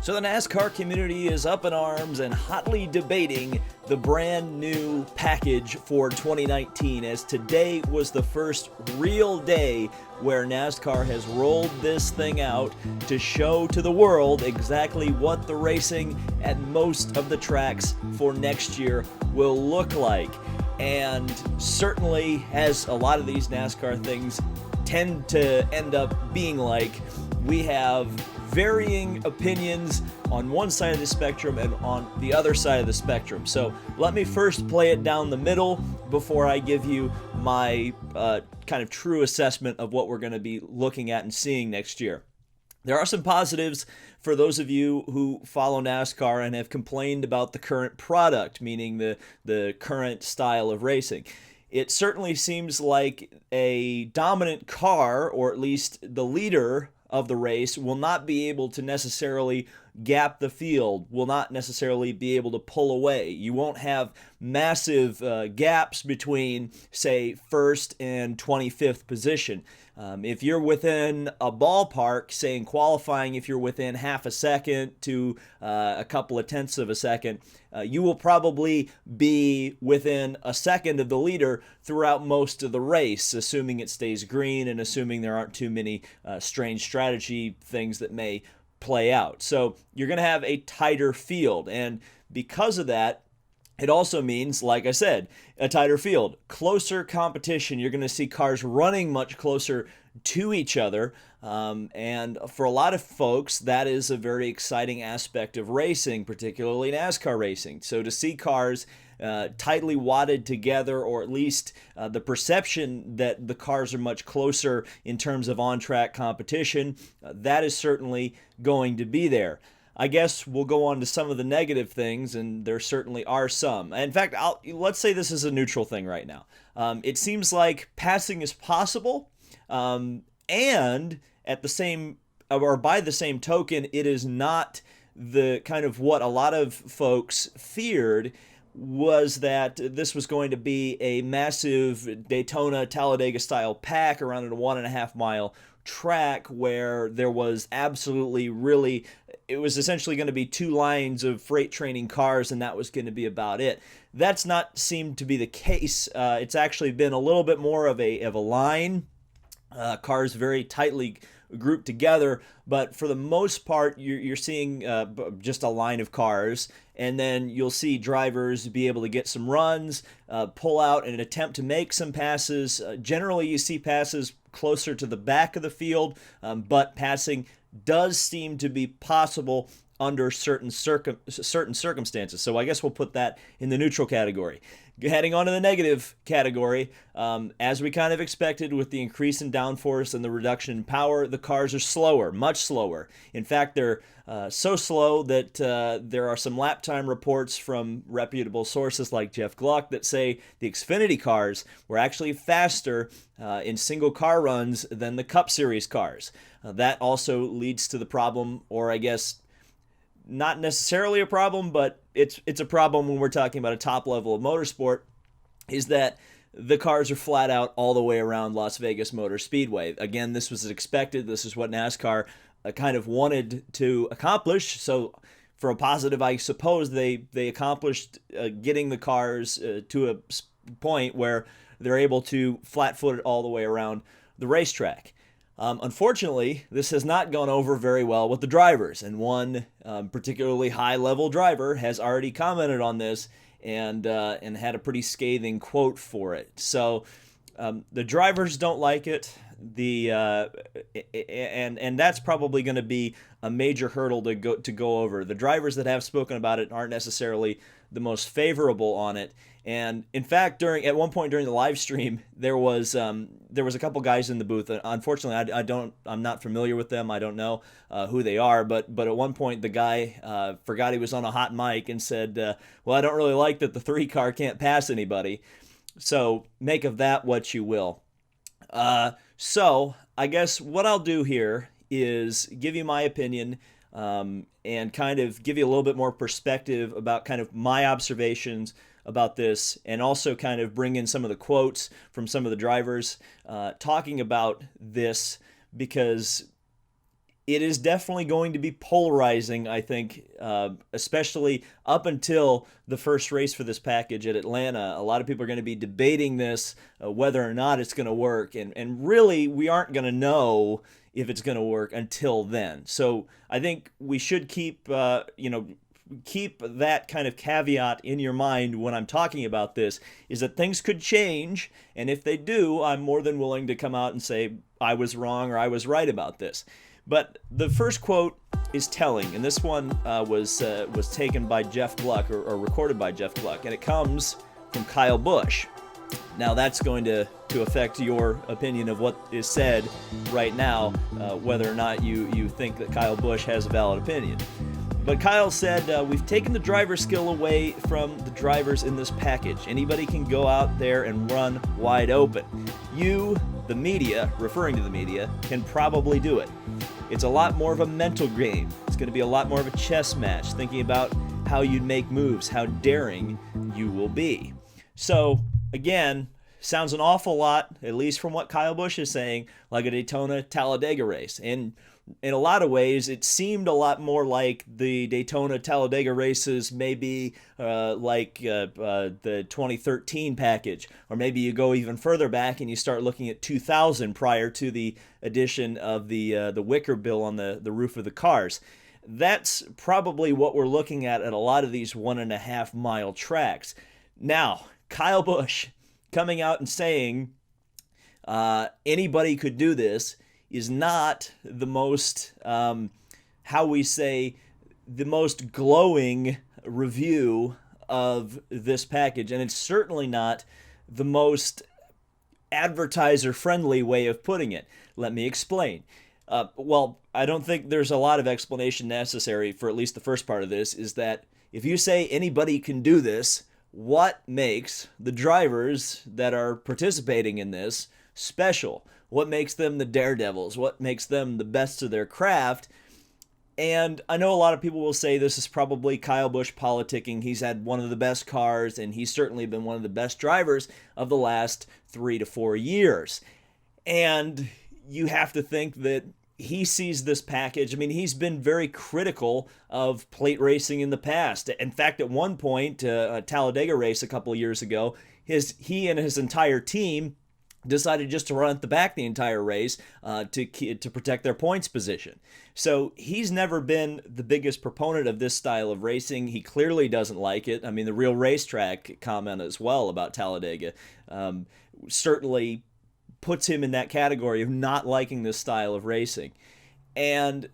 So the NASCAR community is up in arms and hotly debating the brand new package for 2019, as today was the first real day where NASCAR has rolled this thing out to show to the world exactly what the racing at most of the tracks for next year will look like. And certainly, as a lot of these NASCAR things tend to end up being like, we have varying opinions on one side of the spectrum and on the other side of the spectrum. So let me first play it down the middle before I give you my kind of true assessment of what we're going to be looking at and seeing next year. There are some positives for those of you who follow NASCAR and have complained about the current product, meaning the current style of racing. It certainly seems like a dominant car, or at least the leader of the race, will not be able to necessarily gap the field, will not necessarily be able to pull away. You won't have massive gaps between, say, first and 25th position. If you're within a ballpark, say in qualifying, if you're within half a second to a couple of tenths of a second, you will probably be within a second of the leader throughout most of the race, assuming it stays green and assuming there aren't too many strange strategy things that may play out. So you're going to have a tighter field, and because of that, it also means, like I said, a tighter field, closer competition. You're going to see cars running much closer to each other. And for a lot of folks, that is a very exciting aspect of racing, particularly NASCAR racing. So to see cars tightly wadded together, or at least the perception that the cars are much closer in terms of on-track competition, that is certainly going to be there. I guess we'll go on to some of the negative things, and there certainly are some. In fact, let's say this is a neutral thing right now. It seems like passing is possible, and at the same, or by the same token, it is not the kind of what a lot of folks feared, was that this was going to be a massive Daytona Talladega style pack around a 1.5 mile track where there was absolutely really, it was essentially going to be two lines of freight training cars, and that was going to be about it. That's not seemed to be the case. It's actually been a little bit more of a line, cars very tightly grouped together, but for the most part, you're seeing just a line of cars, and then you'll see drivers be able to get some runs, pull out and attempt to make some passes. Generally, you see passes closer to the back of the field, but passing does seem to be possible under certain circumstances. So I guess we'll put that in the neutral category. Heading on to the negative category, as we kind of expected with the increase in downforce and the reduction in power, the cars are slower, much slower. In fact, they're so slow that there are some lap time reports from reputable sources like Jeff Gluck that say the Xfinity cars were actually faster in single car runs than the Cup Series cars. That also leads to the problem, or I guess not necessarily a problem, but it's a problem when we're talking about a top level of motorsport, is that the cars are flat out all the way around Las Vegas Motor Speedway. Again, this was expected. This is what NASCAR kind of wanted to accomplish. So for a positive, I suppose they accomplished getting the cars to a point where they're able to flat-foot it all the way around the racetrack. Unfortunately, this has not gone over very well with the drivers, and one particularly high-level driver has already commented on this and had a pretty scathing quote for it. So the drivers don't like it. And that's probably going to be a major hurdle to go over. The drivers that have spoken about it aren't necessarily the most favorable on it. And in fact, at one point during the live stream, there was a couple guys in the booth. Unfortunately, I'm not familiar with them. I don't know who they are. But at one point, the guy forgot he was on a hot mic and said, "Well, I don't really like that the 3 car can't pass anybody." So make of that what you will. So I guess what I'll do here is give you my opinion and kind of give you a little bit more perspective about kind of my observations about this, and also kind of bring in some of the quotes from some of the drivers talking about this, because it is definitely going to be polarizing, I think, especially up until the first race for this package at Atlanta. A lot of people are going to be debating this, whether or not it's going to work. And really, we aren't going to know if it's going to work until then. So I think we should keep that kind of caveat in your mind when I'm talking about this, is that things could change. And if they do, I'm more than willing to come out and say I was wrong or I was right about this. But the first quote is telling, and this one was taken by Jeff Gluck, or recorded by Jeff Gluck, and it comes from Kyle Busch. Now that's going to affect your opinion of what is said right now, whether or not you think that Kyle Busch has a valid opinion. But Kyle said, we've taken the driver skill away from the drivers in this package. Anybody can go out there and run wide open. You, the media, referring to the media, can probably do it. It's a lot more of a mental game. It's going to be a lot more of a chess match, thinking about how you'd make moves, how daring you will be. So, again, sounds an awful lot, at least from what Kyle Busch is saying, like a Daytona Talladega race. And in a lot of ways, it seemed a lot more like the Daytona Talladega races, maybe like the 2013 package, or maybe you go even further back and you start looking at 2000 prior to the addition of the wicker bill on the roof of the cars. That's probably what we're looking at a lot of these 1.5 mile tracks. Now, Kyle Busch coming out and saying anybody could do this is not the most, the most glowing review of this package. And it's certainly not the most advertiser-friendly way of putting it. Let me explain. Well, I don't think there's a lot of explanation necessary for at least the first part of this, is that if you say anybody can do this, what makes the drivers that are participating in this special? What makes them the daredevils? What makes them the best of their craft? And I know a lot of people will say this is probably Kyle Busch politicking. He's had one of the best cars, and he's certainly been one of the best drivers of the last 3 to 4 years. And you have to think that he sees this package. I mean, he's been very critical of plate racing in the past. In fact, at one point, a Talladega race a couple of years ago, he and his entire team decided just to run at the back the entire race to protect their points position. So he's never been the biggest proponent of this style of racing. He clearly doesn't like it. I mean, the Real Racetrack comment as well about Talladega certainly puts him in that category of not liking this style of racing. And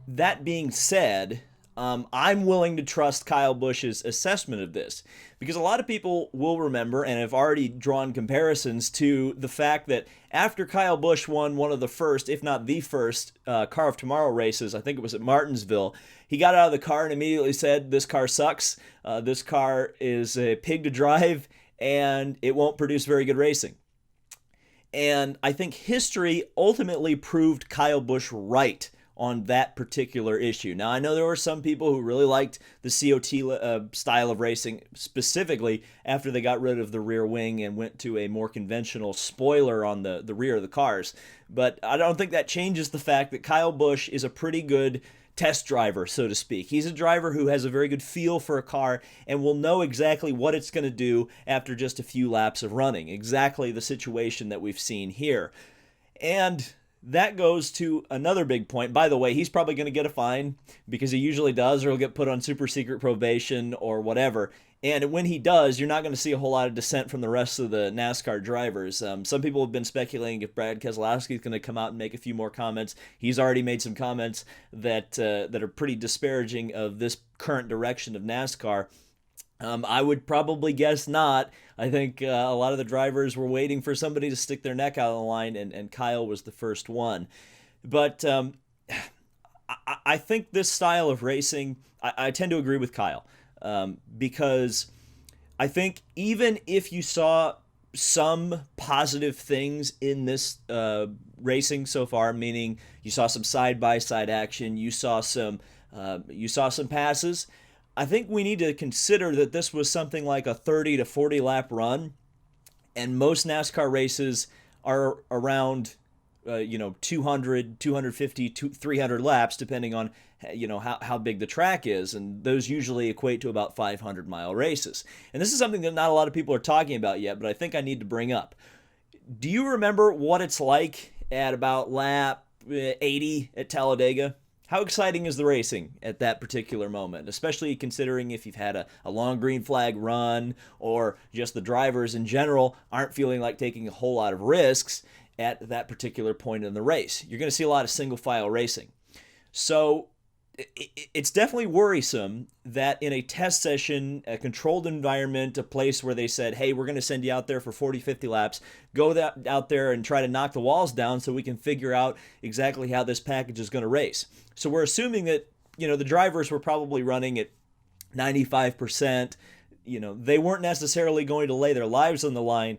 that being said, I'm willing to trust Kyle Busch's assessment of this, because a lot of people will remember and have already drawn comparisons to the fact that after Kyle Busch won one of the first, if not the first, Car of Tomorrow races, I think it was at Martinsville, he got out of the car and immediately said, this car sucks, this car is a pig to drive, and it won't produce very good racing. And I think history ultimately proved Kyle Busch right on that particular issue. Now, I know there were some people who really liked the COT style of racing, specifically after they got rid of the rear wing and went to a more conventional spoiler on the rear of the cars. But I don't think that changes the fact that Kyle Busch is a pretty good test driver, so to speak. He's a driver who has a very good feel for a car and will know exactly what it's going to do after just a few laps of running. Exactly the situation that we've seen here. And that goes to another big point. By the way, he's probably going to get a fine, because he usually does, or he'll get put on super secret probation or whatever. And when he does, you're not going to see a whole lot of dissent from the rest of the NASCAR drivers. Some people have been speculating if Brad Keselowski is going to come out and make a few more comments. He's already made some comments that are pretty disparaging of this current direction of NASCAR. I would probably guess not. I think a lot of the drivers were waiting for somebody to stick their neck out on the line, and Kyle was the first one. But I think this style of racing, I tend to agree with Kyle, because I think even if you saw some positive things in this racing so far, meaning you saw some side-by-side action, you saw some passes, I think we need to consider that this was something like a 30 to 40 lap run, and most NASCAR races are around 200, 250, 300 laps, depending on how big the track is, and those usually equate to about 500-mile races. And this is something that not a lot of people are talking about yet, but I think I need to bring up. Do you remember what it's like at about lap 80 at Talladega? How exciting is the racing at that particular moment, especially considering if you've had a long green flag run, or just the drivers in general aren't feeling like taking a whole lot of risks at that particular point in the race? You're going to see a lot of single file racing. So it's definitely worrisome that in a test session, a controlled environment, a place where they said, hey, we're going to send you out there for 40, 50 laps, go out there and try to knock the walls down so we can figure out exactly how this package is going to race. So we're assuming that, the drivers were probably running at 95%. They weren't necessarily going to lay their lives on the line,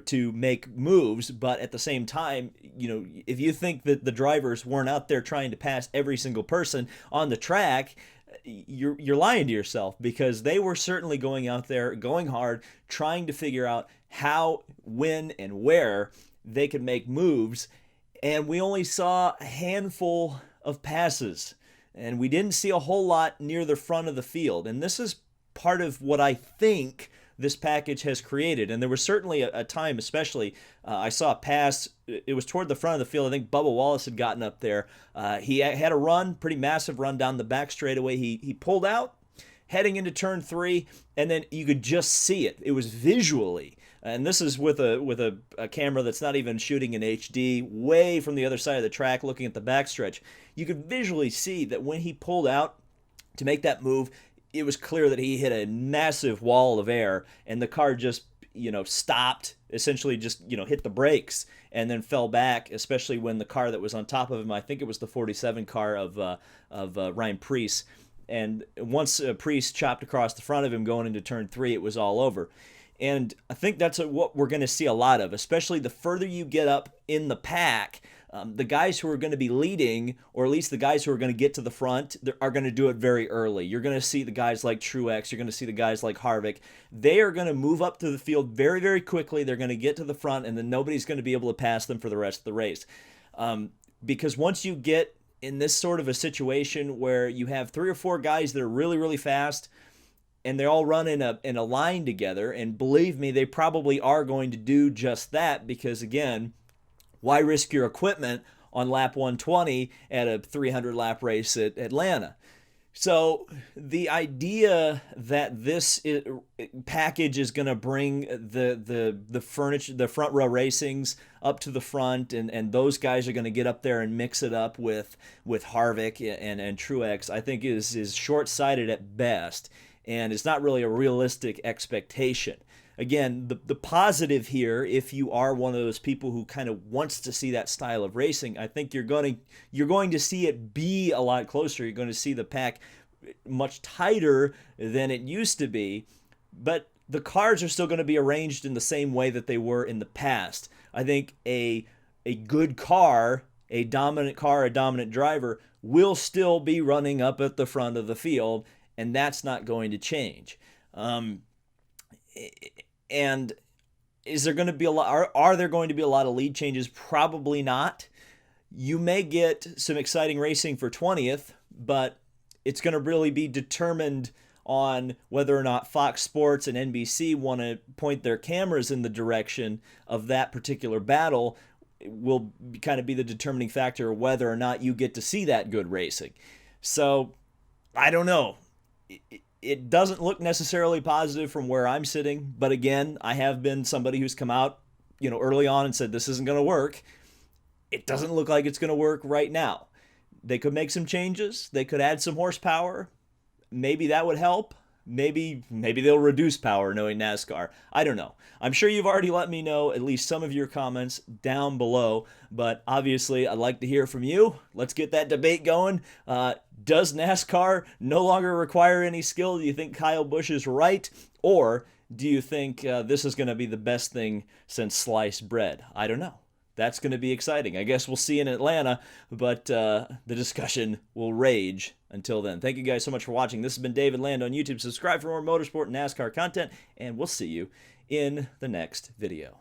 to make moves. But at the same time, if you think that the drivers weren't out there trying to pass every single person on the track, you're lying to yourself, because they were certainly going out there, going hard, trying to figure out how, when, and where they could make moves. And we only saw a handful of passes, and we didn't see a whole lot near the front of the field. And this is part of what I think this package has created. And there was certainly a time, especially, I saw a pass, it was toward the front of the field. I think Bubba Wallace had gotten up there. He had a run, pretty massive run down the back straightaway. He pulled out, heading into turn 3, and then you could just see it. It was visually, and this is with a camera that's not even shooting in HD, way from the other side of the track, looking at the backstretch. You could visually see that when he pulled out to make that move, it was clear that he hit a massive wall of air, and the car just, stopped, essentially just, hit the brakes, and then fell back, especially when the car that was on top of him, I think it was the 47 car of Ryan Preece, and once Preece chopped across the front of him going into turn 3, it was all over. And I think that's what we're going to see a lot of, especially the further you get up in the pack. The guys who are going to be leading, or at least the guys who are going to get to the front, are going to do it very early. You're going to see the guys like Truex. You're going to see the guys like Harvick. They are going to move up to the field very, very quickly. They're going to get to the front, and then nobody's going to be able to pass them for the rest of the race. Because once you get in this sort of a situation where you have 3 or 4 guys that are really, really fast, and they all run in a line together, and believe me, they probably are going to do just that, because, again, why risk your equipment on lap 120 at a 300-lap race at Atlanta? So the idea that this package is going to bring the furniture, the front row racings up to the front, and those guys are going to get up there and mix it up with Harvick and Truex, I think is short-sighted at best, and it's not really a realistic expectation. Again, the positive here, if you are one of those people who kind of wants to see that style of racing, I think you're going to see it be a lot closer. You're going to see the pack much tighter than it used to be, but the cars are still going to be arranged in the same way that they were in the past. I think a good car, a dominant driver, will still be running up at the front of the field, and that's not going to change. And is there going to be a lot? Are there going to be a lot of lead changes? Probably not. You may get some exciting racing for 20th, but it's going to really be determined on whether or not Fox Sports and NBC want to point their cameras in the direction of that particular battle. Will kind of be the determining factor of whether or not you get to see that good racing. So I don't know. It doesn't look necessarily positive from where I'm sitting, but again, I have been somebody who's come out, early on and said this isn't going to work. It doesn't look like it's going to work right now. They could make some changes. They could add some horsepower. Maybe that would help. Maybe they'll reduce power knowing NASCAR. I don't know. I'm sure you've already let me know at least some of your comments down below, but obviously I'd like to hear from you. Let's get that debate going. Does NASCAR no longer require any skill? Do you think Kyle Busch is right? Or do you think this is going to be the best thing since sliced bread? I don't know. That's going to be exciting. I guess we'll see in Atlanta, but the discussion will rage until then. Thank you guys so much for watching. This has been David Land on YouTube. Subscribe for more motorsport and NASCAR content, and we'll see you in the next video.